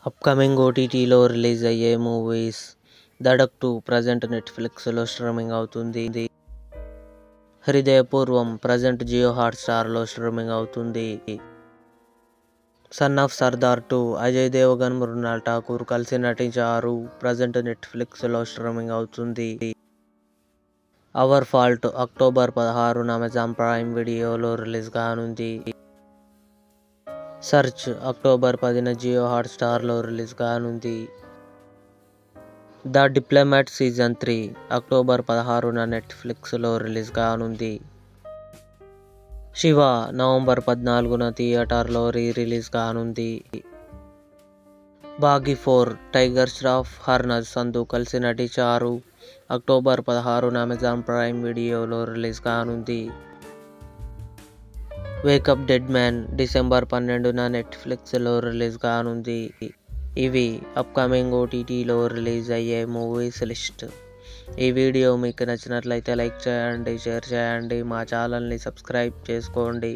Upcoming ఓటీటీలో release అయ్యే movies. Dhadak 2 present నెట్ఫ్లిక్స్లో స్ట్రీమింగ్ అవుతుంది. హృదయపూర్వం ప్రజెంట్ జియో హాట్స్టార్లో స్ట్రీమింగ్ అవుతుంది. సన్ ఆఫ్ సర్దార్ 2 అజయ్ దేవగన్, మృణాల్ ఠాకూర్ కలిసి నటించారు. ప్రజెంట్ నెట్ఫ్లిక్స్లో స్ట్రీమింగ్ అవుతుంది. అవర్ ఫాల్ట్ అక్టోబర్ 16న అమెజాన్ ప్రైమ్ వీడియోలో రిలీజ్ కానుంది. సర్చ్ అక్టోబర్ 10న జియో హాట్స్టార్లో రిలీజ్ కానుంది. ద డిప్లొమాట్ సీజన్ 3 అక్టోబర్ 16న నెట్ఫ్లిక్స్లో రిలీజ్ కానుంది. శివ నవంబర్ 14న థియేటర్లో రిలీజ్ కానుంది. బాఘీ 4 టైగర్ ష్రాఫ్, హర్నాథ్ సంధు కలిసి నటించారు. అక్టోబర్ 16న అమెజాన్ ప్రైమ్ వీడియోలో రిలీజ్ కానుంది. వేకప్ డెడ్ మ్యాన్ డిసెంబర్ 12న నెట్ఫ్లిక్స్లో రిలీజ్ కానుంది. ఇవి అప్కమింగ్ ఓటీటీలో రిలీజ్ అయ్యే మూవీస్ లిస్ట్. ఈ వీడియో మీకు నచ్చినట్లయితే లైక్ చేయండి, షేర్ చేయండి, మా ఛానల్ని సబ్స్క్రైబ్ చేసుకోండి.